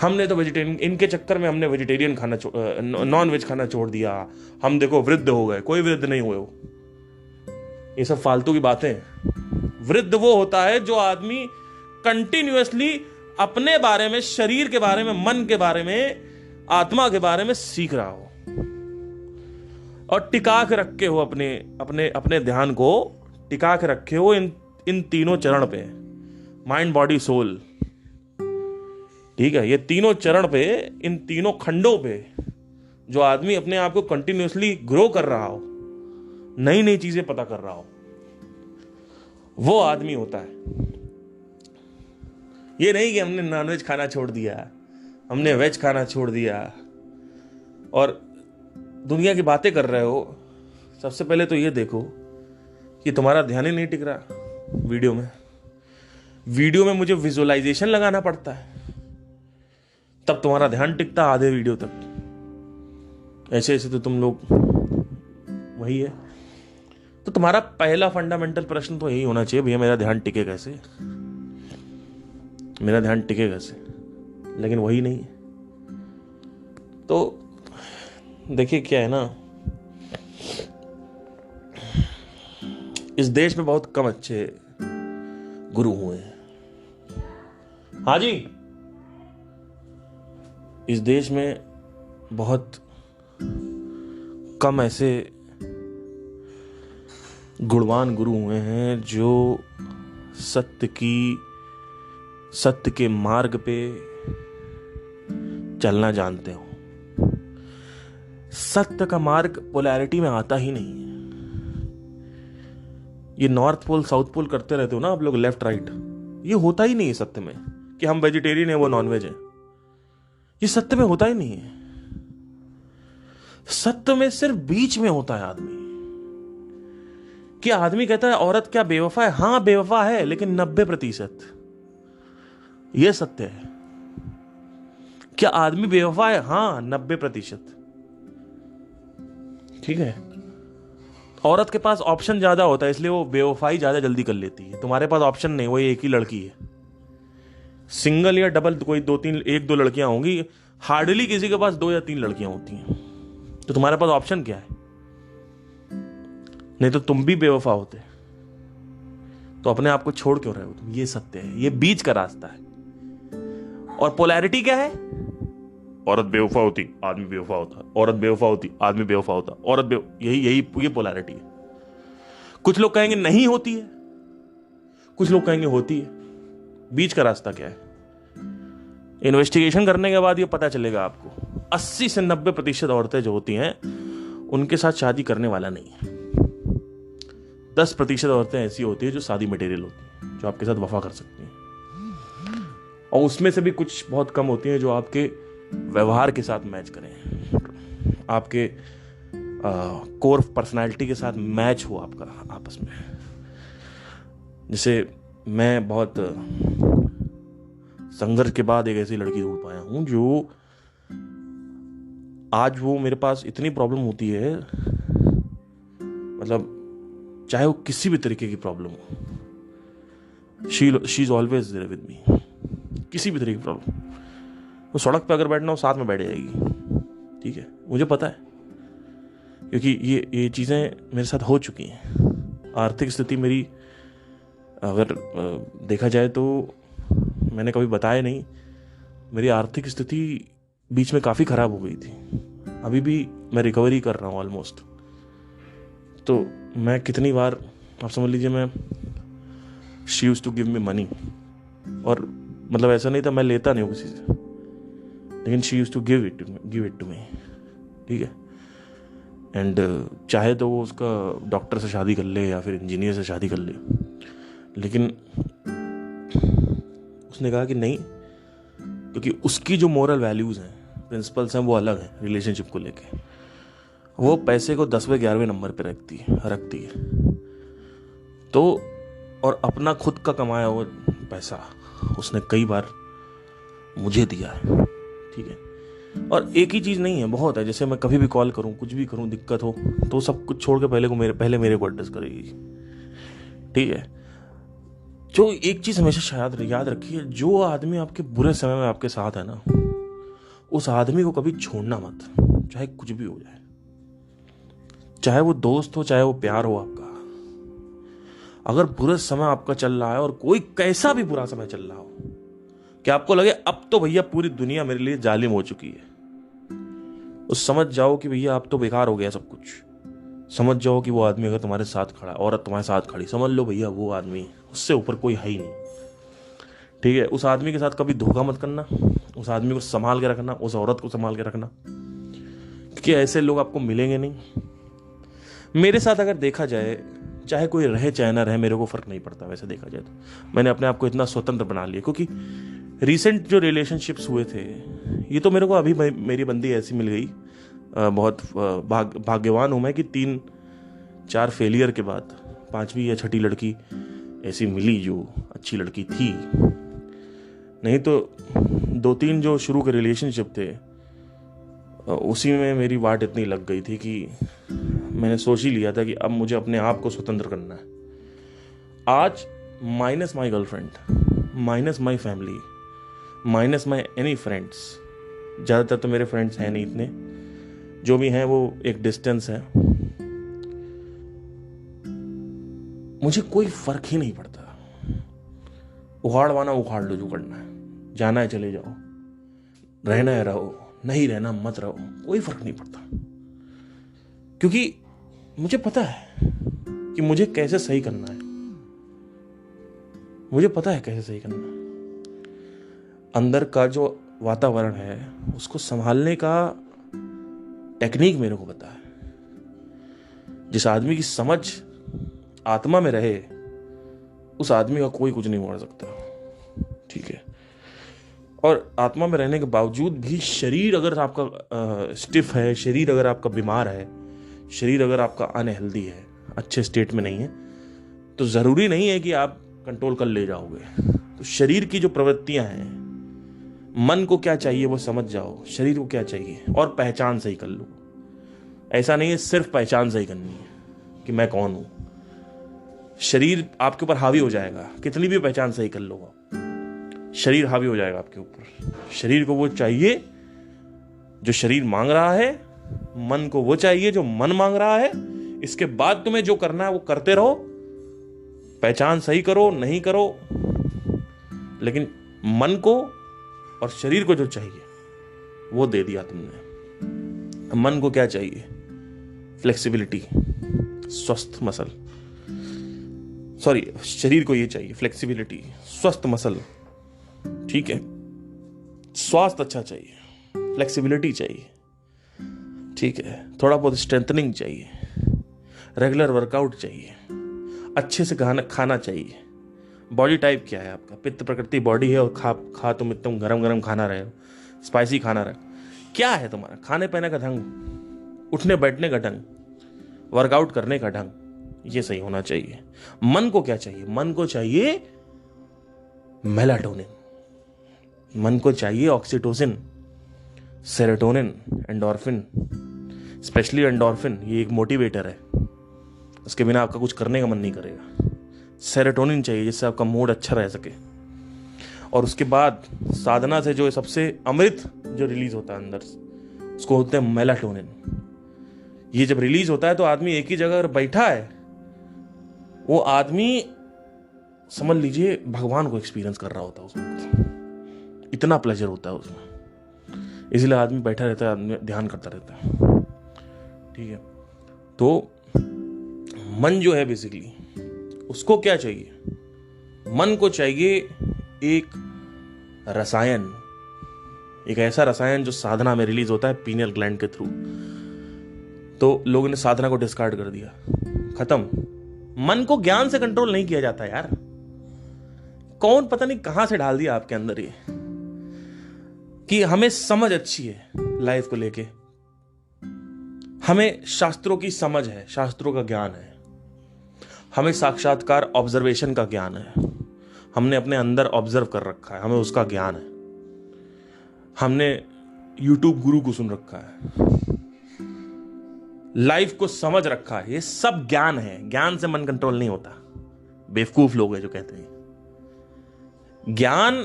हमने तो वेजिटेरियन, इनके चक्कर में हमने वेजिटेरियन खाना नॉन वेज खाना छोड़ दिया, हम देखो वृद्ध हो गए। कोई वृद्ध नहीं हुए हो, ये सब फालतू की बातें। वृद्ध वो होता है जो आदमी कंटिन्यूअसली अपने बारे में, शरीर के बारे में, मन के बारे में, आत्मा के बारे में सीख रहा हो, और टिका के रखे हो अपने अपने अपने ध्यान को टिका के रखे हो इन तीनों चरण पे, माइंड बॉडी सोल, ठीक है। ये तीनों चरण पे, इन तीनों खंडों पे जो आदमी अपने आप को कंटिन्यूअसली ग्रो कर रहा हो, नई नई चीजें पता कर रहा हो, वो आदमी होता है। ये नहीं कि हमने नॉनवेज खाना छोड़ दिया, हमने वेज खाना छोड़ दिया और दुनिया की बातें कर रहे हो। सबसे पहले तो ये देखो कि तुम्हारा ध्यान ही नहीं टिक रहा वीडियो में मुझे विजुअलाइजेशन लगाना पड़ता है, तब तुम्हारा ध्यान टिकता आधे वीडियो तक। ऐसे ऐसे तो तुम लोग वही है। तो तुम्हारा पहला फंडामेंटल प्रश्न तो यही होना चाहिए, भैया मेरा ध्यान टिके कैसे, मेरा ध्यान टिके कैसे, लेकिन वही नहीं है। तो देखिए क्या है ना, इस देश में बहुत कम अच्छे गुरु हुए हैं। हाँ जी, इस देश में बहुत कम ऐसे गुणवान गुरु हुए हैं जो सत्य के मार्ग पे चलना जानते हो। सत्य का मार्ग पोलैरिटी में आता ही नहीं है। ये नॉर्थ पोल साउथ पोल करते रहते हो ना आप लोग, लेफ्ट राइट, ये होता ही नहीं है सत्य में कि हम वेजिटेरियन है वो नॉनवेज है। ये सत्य में होता ही नहीं है। सत्य में सिर्फ बीच में होता है आदमी। कि आदमी कहता है औरत क्या बेवफा है? हां बेवफा है, लेकिन 90%। यह सत्य है। क्या आदमी बेवफा है? हां 90%। ठीक है। औरत के पास ऑप्शन ज्यादा होता है, इसलिए वो बेवफाई ज्यादा जल्दी कर लेती है। तुम्हारे पास ऑप्शन नहीं, वही एक ही लड़की है। सिंगल या डबल कोई 1-2 लड़कियां होंगी, हार्डली किसी के पास 2 या 3 लड़कियां होती हैं। तो तुम्हारे पास ऑप्शन क्या है? नहीं तो तुम भी बेवफा होते। तो अपने आप को छोड़ क्यों रहे हो तुम? ये सत्य है, ये बीच का रास्ता है। और पोलैरिटी क्या है? औरत बेवफा होती, आदमी बेवफा होता, औरत बेवफा होती, आदमी बेवफा होता, यही ये पोलैरिटी है। कुछ लोग कहेंगे नहीं होती है, कुछ लोग कहेंगे होती है। बीच का रास्ता क्या है? इन्वेस्टिगेशन करने के बाद ये पता चलेगा आपको। 80 से 90% औरतें जो होती हैं उनके साथ शादी करने वाला नहीं है। 10% औरतें ऐसी होती है जो शादी मटेरियल होती हैं, जो आपके साथ वफा कर सकती हैं। और उसमें से भी कुछ बहुत कम होती हैं जो आपके व्यवहार के साथ मैच करें, आपके कोर पर्सनालिटी के साथ मैच हो आपका आपस में। जैसे मैं बहुत संघर्ष के बाद एक ऐसी लड़की ढूंढ पाया हूं जो आज वो मेरे पास इतनी प्रॉब्लम होती है, मतलब चाहे वो किसी भी तरीके की प्रॉब्लम हो, she is always there with me. किसी भी तरीके की प्रॉब्लम, वो सड़क पे अगर बैठना हो साथ में बैठ जाएगी। ठीक है, मुझे पता है, क्योंकि ये चीजें मेरे साथ हो चुकी हैं। आर्थिक स्थिति मेरी अगर देखा जाए तो मैंने कभी बताया नहीं, मेरी आर्थिक स्थिति बीच में काफ़ी ख़राब हो गई थी। अभी भी मैं रिकवरी कर रहा हूँ ऑलमोस्ट। तो मैं कितनी बार, आप समझ लीजिए, मैं she used to give me money, और मतलब ऐसा नहीं था, मैं लेता नहीं हूँ किसी से, लेकिन she used to give it to me, ठीक है। एंड चाहे तो वो उसका डॉक्टर से शादी कर ले या फिर इंजीनियर से शादी कर ले, लेकिन उसने कहा कि नहीं, क्योंकि उसकी जो मोरल वैल्यूज़ हैं, प्रिंसिपल्स हैं, वो अलग हैं रिलेशनशिप को लेके। वो पैसे को 10वें 11वें नंबर पे रखती है। तो और अपना खुद का कमाया हुआ पैसा उसने कई बार मुझे दिया है, ठीक है। और एक ही चीज़ नहीं है, बहुत है। जैसे मैं कभी भी कॉल करूं, कुछ भी करूं, दिक्कत हो तो सब कुछ छोड़ के पहले मेरे को एड्रेस करेगी, ठीक है। जो एक चीज़ हमेशा शायद याद रखिए, जो आदमी आपके बुरे समय में आपके साथ है ना, उस आदमी को कभी छोड़ना मत, चाहे कुछ भी हो जाए। चाहे वो दोस्त हो, चाहे वो प्यार हो आपका। अगर बुरा समय आपका चल रहा है, और कोई कैसा भी बुरा समय चल रहा हो कि आपको लगे अब तो भैया पूरी दुनिया मेरे लिए जालिम हो चुकी है, उस समझ जाओ कि भैया अब तो बेकार हो गया सब कुछ। समझ जाओ कि वो आदमी अगर तुम्हारे साथ खड़ा, औरत तुम्हारे साथ खड़ी, समझ लो भैया वो आदमी, उससे ऊपर कोई है ही नहीं, ठीक है। उस आदमी के साथ कभी धोखा मत करना, उस आदमी को संभाल के रखना, उस औरत को संभाल के रखना, क्योंकि ऐसे लोग आपको मिलेंगे नहीं। मेरे साथ अगर देखा जाए, चाहे कोई रहे चाहे ना रहे, मेरे को फर्क नहीं पड़ता। वैसे देखा जाए तो मैंने अपने आप को इतना स्वतंत्र बना लिया, क्योंकि रिसेंट जो रिलेशनशिप्स हुए थे, ये तो मेरे को अभी मेरी बंदी ऐसी मिल गई, बहुत भाग्यवान हूँ मैं कि 3-4 फेलियर के बाद 5वीं या 6ठी लड़की ऐसी मिली जो अच्छी लड़की थी। नहीं तो 2-3 जो शुरू के रिलेशनशिप थे, उसी में मेरी वाट इतनी लग गई थी कि मैंने सोच ही लिया था कि अब मुझे अपने आप को स्वतंत्र करना है। आज minus my girlfriend, minus my family, minus my any friends, ज़्यादातर तो मेरे फ्रेंड्स हैं नहीं इतने, जो भी हैं वो एक डिस्टेंस है, मुझे कोई फर्क ही नहीं पड़ता। उखाड़वाना उखाड़ लो, जो करना है, जाना है चले जाओ, रहना है रहो, नहीं रहना मत रहो, कोई फर्क नहीं पड़ता। क्योंकि मुझे पता है कि मुझे कैसे सही करना है, मुझे पता है कैसे सही करना है। अंदर का जो वातावरण है उसको संभालने का टेक्निक मेरे को पता है। जिस आदमी की समझ आत्मा में रहे, उस आदमी का कोई कुछ नहीं मोड़ सकता, ठीक है। और आत्मा में रहने के बावजूद भी शरीर अगर आपका स्टिफ है, शरीर अगर आपका बीमार है, शरीर अगर आपका अनहेल्दी है, अच्छे स्टेट में नहीं है, तो ज़रूरी नहीं है कि आप कंट्रोल कर ले जाओगे। तो शरीर की जो प्रवृत्तियां हैं, मन को क्या चाहिए वो समझ जाओ, शरीर को क्या चाहिए, और पहचान सही कर लो। ऐसा नहीं है सिर्फ पहचान सही करनी है कि मैं कौन हूं, शरीर आपके ऊपर हावी हो जाएगा। कितनी भी पहचान सही कर लो आप, शरीर हावी हो जाएगा आपके ऊपर। शरीर को वो चाहिए जो शरीर मांग रहा है, मन को वो चाहिए जो मन मांग रहा है। इसके बाद तुम्हें जो करना है वो करते रहो, पहचान सही करो नहीं करो, लेकिन मन को और शरीर को जो चाहिए वो दे दिया तुमने। मन को क्या चाहिए? फ्लेक्सिबिलिटी, स्वस्थ मसल, सॉरी, शरीर को ये चाहिए फ्लेक्सिबिलिटी, स्वस्थ मसल, ठीक है। स्वास्थ्य अच्छा चाहिए, फ्लेक्सिबिलिटी चाहिए, ठीक है। थोड़ा बहुत स्ट्रेंथनिंग चाहिए, रेगुलर वर्कआउट चाहिए, अच्छे से खाना चाहिए। बॉडी टाइप क्या है आपका? पित्त प्रकृति बॉडी है, और खा तुम एकदम गरम गरम खाना रहे हो, स्पाइसी खाना रहे हो। क्या है तुम्हारा खाने पीने का ढंग, उठने बैठने का ढंग, वर्कआउट करने का ढंग, ये सही होना चाहिए। मन को क्या चाहिए? मन को चाहिए मेलाटोनिन, मन को चाहिए oxytocin, serotonin, endorphin, specially endorphin, ये एक मोटिवेटर है, उसके बिना आपका कुछ करने का मन नहीं करेगा। सेरोटोनिन चाहिए जिससे आपका मूड अच्छा रह सके। और उसके बाद साधना से जो सबसे अमृत जो रिलीज होता है अंदर, उसको होते हैं मेलाटोनिन। ये जब रिलीज होता है तो आदमी एक ही जगह बैठा है, वो आदमी समझ लीजिए भगवान को एक्सपीरियंस कर रहा होता है उस वक्त, इतना प्लेजर होता है उसमें। इसलिए आदमी बैठा रहता है, आदमी ध्यान करता रहता है, ठीक है। तो मन जो है बेसिकली उसको क्या चाहिए, मन को चाहिए एक रसायन, एक ऐसा रसायन जो साधना में रिलीज होता है पीनियल ग्लैंड के थ्रू। तो लोगों ने साधना को डिस्कार्ड कर दिया, खत्म। मन को ज्ञान से कंट्रोल नहीं किया जाता यार, कौन पता नहीं कहां से डाल दिया आपके अंदर ये कि हमें समझ अच्छी है लाइफ को लेके, हमें शास्त्रों की समझ है, शास्त्रों का ज्ञान है, हमें साक्षात्कार ऑब्जर्वेशन का ज्ञान है, हमने अपने अंदर ऑब्जर्व कर रखा है, हमें उसका ज्ञान है, हमने यूट्यूब गुरु को सुन रखा है, लाइफ को समझ रखा है, ये सब ज्ञान है। ज्ञान से मन कंट्रोल नहीं होता, बेवकूफ लोग हैं जो कहते हैं। ज्ञान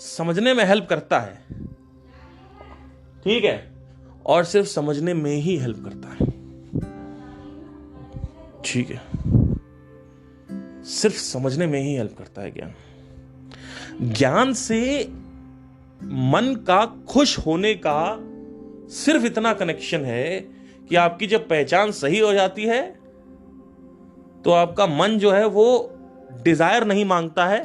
समझने में हेल्प करता है, ठीक है, और सिर्फ समझने में ही हेल्प करता है, ठीक है, सिर्फ समझने में ही हेल्प करता है ज्ञान। ज्ञान से मन का खुश होने का सिर्फ इतना कनेक्शन है कि आपकी जब पहचान सही हो जाती है तो आपका मन जो है वो डिजायर नहीं मांगता है।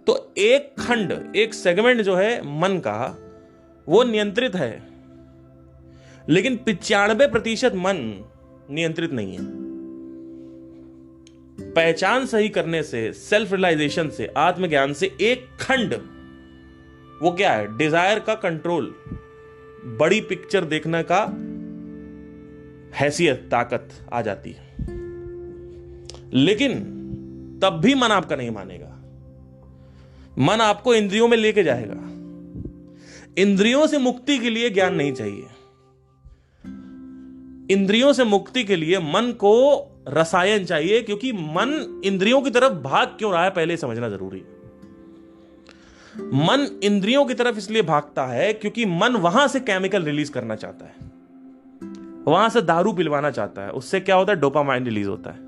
तो एक खंड, एक सेगमेंट जो है मन का वो नियंत्रित है, लेकिन 95% मन नियंत्रित नहीं है। पहचान सही करने से, सेल्फ रियलाइजेशन से, आत्मज्ञान से एक खंड, वो क्या है, डिजायर का कंट्रोल, बड़ी पिक्चर देखने का हैसियत, ताकत आ जाती है। लेकिन तब भी मन आपका नहीं मानेगा, मन आपको इंद्रियों में लेके जाएगा। इंद्रियों से मुक्ति के लिए ज्ञान नहीं चाहिए, इंद्रियों से मुक्ति के लिए मन को रसायन चाहिए, क्योंकि मन इंद्रियों की तरफ भाग क्यों रहा है पहले समझना जरूरी है। मन इंद्रियों की तरफ इसलिए भागता है क्योंकि मन वहां से केमिकल रिलीज करना चाहता है, वहां से दारू पिलवाना चाहता है, उससे क्या होता है, डोपामाइन रिलीज होता है।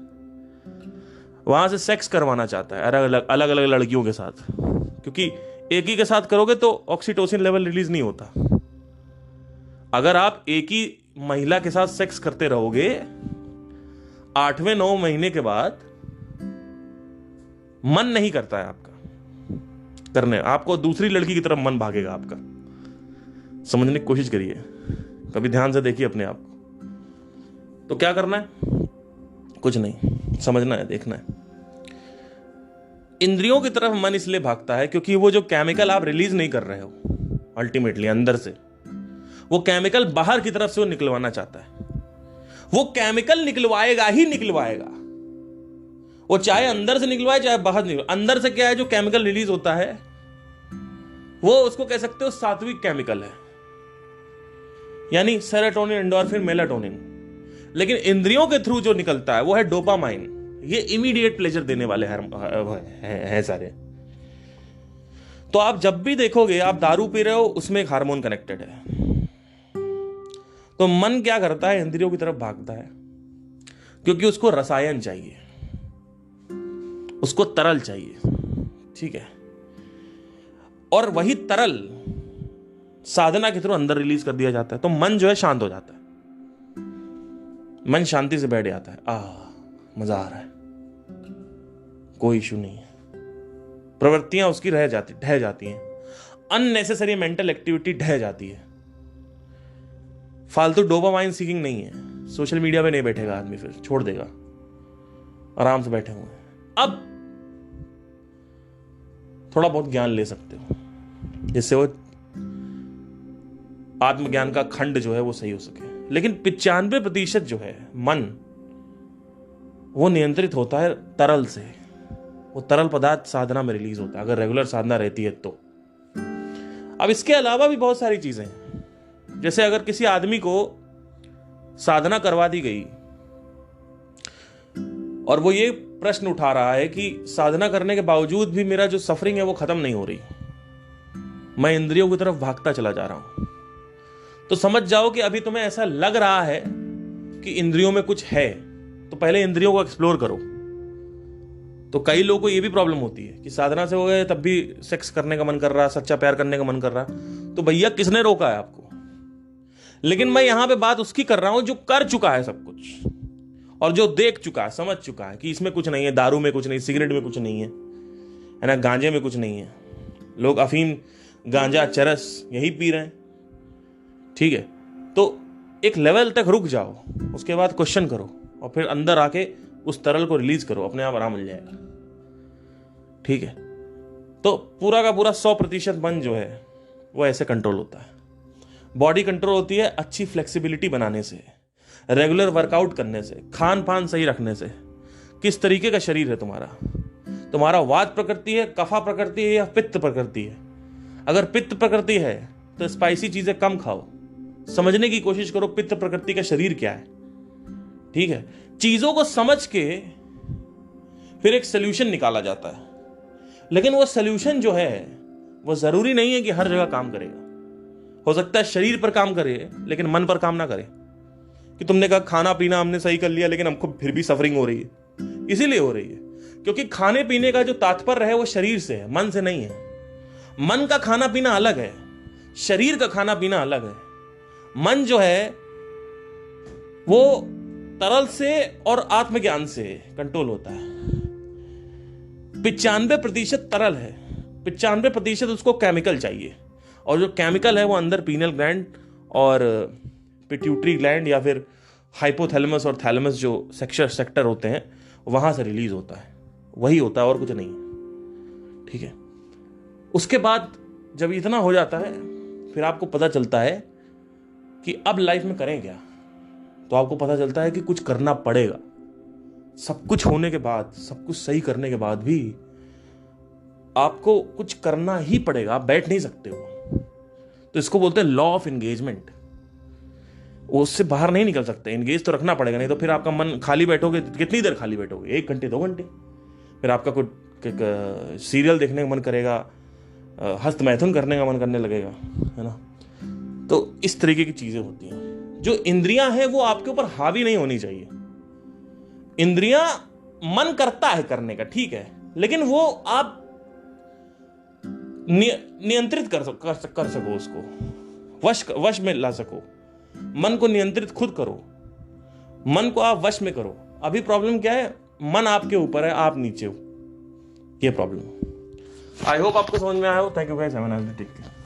वहां से सेक्स करवाना चाहता है अलग अलग लड़कियों के साथ, क्योंकि एक ही के साथ करोगे तो ऑक्सीटोसिन लेवल रिलीज नहीं होता। अगर आप एक ही महिला के साथ सेक्स करते रहोगे 8वें 9 महीने के बाद मन नहीं करता है आपका करने, आपको दूसरी लड़की की तरफ मन भागेगा आपका। समझने की कोशिश करिए, कभी ध्यान से देखिए अपने आप को। तो क्या करना है, कुछ नहीं, समझना है, देखना है। इंद्रियों की तरफ मन इसलिए भागता है क्योंकि वो जो केमिकल आप रिलीज नहीं कर रहे हो अल्टीमेटली अंदर से, वो केमिकल बाहर की तरफ से वो निकलवाना चाहता है। वो केमिकल निकलवाएगा ही निकलवाएगा, वो चाहे अंदर से निकलवाए चाहे बाहर निकलवाए। अंदर से क्या है, जो केमिकल रिलीज होता है वो उसको कह सकते हो सात्विक केमिकल है, यानी सेरोटोनिन, एंडोर्फिन, मेलाटोनिन। लेकिन इंद्रियों के थ्रू जो निकलता है वो है डोपामाइन। ये इमीडिएट प्लेजर देने वाले हैं सारे। तो आप जब भी देखोगे आप दारू पी रहे हो, उसमें एक हार्मोन कनेक्टेड है। तो मन क्या करता है, इंद्रियों की तरफ भागता है क्योंकि उसको रसायन चाहिए, उसको तरल चाहिए, ठीक है। और वही तरल साधना के थ्रू अंदर रिलीज कर दिया जाता है, तो मन जो है शांत हो जाता है, मन शांति से बैठ जाता है। मजा आ रहा है, कोई इशू नहीं है। प्रवृत्तियां उसकी ढह जाती हैं, अननेसेसरी मेंटल एक्टिविटी ढह जाती है। फालतू डोपामाइन सीकिंग नहीं है, सोशल मीडिया पे नहीं बैठेगा आदमी, फिर छोड़ देगा, आराम से बैठे हुए हैं। अब थोड़ा बहुत ज्ञान ले सकते हो जिससे वो आत्मज्ञान का खंड जो है वो सही हो सके। लेकिन 95% जो है मन, वो नियंत्रित होता है तरल से। वो तरल पदार्थ साधना में रिलीज होता है, अगर रेगुलर साधना रहती है तो। अब इसके अलावा भी बहुत सारी चीजें हैं, जैसे अगर किसी आदमी को साधना करवा दी गई और वो ये प्रश्न उठा रहा है कि साधना करने के बावजूद भी मेरा जो सफरिंग है वो खत्म नहीं हो रही, मैं इंद्रियों की तरफ भागता चला जा रहा हूं, तो समझ जाओ कि अभी तुम्हें ऐसा लग रहा है कि इंद्रियों में कुछ है। तो पहले इंद्रियों को एक्सप्लोर करो, तो कई लोगों को ये भी प्रॉब्लम होती है कि साधना से हो गए तब भी सेक्स करने का मन कर रहा, सच्चा प्यार करने का मन कर रहा। तो भैया किसने रोका है आपको? लेकिन मैं यहां पे बात उसकी कर रहा हूं जो कर चुका है सब कुछ और जो देख चुका है, समझ चुका है कि इसमें कुछ नहीं है, दारू में कुछ नहीं, सिगरेट में कुछ नहीं है ना, गांजे में कुछ नहीं है। लोग अफीम, गांजा, चरस यही पी रहे हैं। ठीक है, तो एक लेवल तक रुक जाओ, उसके बाद क्वेश्चन करो और फिर अंदर आके उस तरल को रिलीज करो, अपने आप आराम मिल जाएगा। ठीक है, तो पूरा का पूरा 100% मन जो है वो ऐसे कंट्रोल होता है। बॉडी कंट्रोल होती है अच्छी फ्लेक्सिबिलिटी बनाने से, रेगुलर वर्कआउट करने से, खान पान सही रखने से। किस तरीके का शरीर है तुम्हारा वात प्रकृति है, कफा प्रकृति है या पित्त प्रकृति है? अगर पित्त प्रकृति है तो स्पाइसी चीजें कम खाओ, समझने की कोशिश करो पित्त प्रकृति का शरीर क्या है। ठीक है, चीजों को समझ के फिर एक सोल्यूशन निकाला जाता है, लेकिन वो सोल्यूशन जो है वो जरूरी नहीं है कि हर जगह काम करेगा। हो सकता है शरीर पर काम करे लेकिन मन पर काम ना करे। कि तुमने कहा खाना पीना हमने सही कर लिया लेकिन हमको फिर भी सफरिंग हो रही है। इसीलिए हो रही है क्योंकि खाने पीने का जो तात्पर्य है वो शरीर से है, मन से नहीं है। मन का खाना पीना अलग है, शरीर का खाना पीना अलग है। मन जो है वो तरल से और आत्मज्ञान से कंट्रोल होता है। 95% तरल है, 95% उसको केमिकल चाहिए, और जो केमिकल है वो अंदर पीनल ग्लैंड और पिट्यूटरी ग्लैंड या फिर हाइपोथैलेमस और थैलेमस जो सेक्टर होते हैं वहां से रिलीज होता है। वही होता है और कुछ नहीं। ठीक है, उसके बाद जब इतना हो जाता है फिर आपको पता चलता है कि अब लाइफ में करें क्या। तो आपको पता चलता है कि कुछ करना पड़ेगा। सब कुछ होने के बाद, सब कुछ सही करने के बाद भी आपको कुछ करना ही पड़ेगा, आप बैठ नहीं सकते हो। तो इसको बोलते हैं लॉ ऑफ एंगेजमेंट। उससे बाहर नहीं निकल सकते, एंगेज तो रखना पड़ेगा, नहीं तो फिर आपका मन खाली बैठोगे, कितनी देर खाली बैठोगे? 1 घंटे 2 घंटे। फिर आपका कुछ सीरियल देखने का मन करेगा, हस्त मैथुन करने का मन करने लगेगा, है ना। तो इस तरीके की चीजें होती हैं। जो इंद्रियां हैं वो आपके ऊपर हावी नहीं होनी चाहिए। इंद्रियां मन करता है करने का, ठीक है, लेकिन वो आप नियंत्रित कर सको, उसको वश में ला सको। मन को नियंत्रित खुद करो, मन को आप वश में करो। अभी प्रॉब्लम क्या है? मन आपके ऊपर है, आप नीचे हो, ये प्रॉब्लम। आई होप आपको समझ में आया हो। Thank you guys, have a nice day, take care.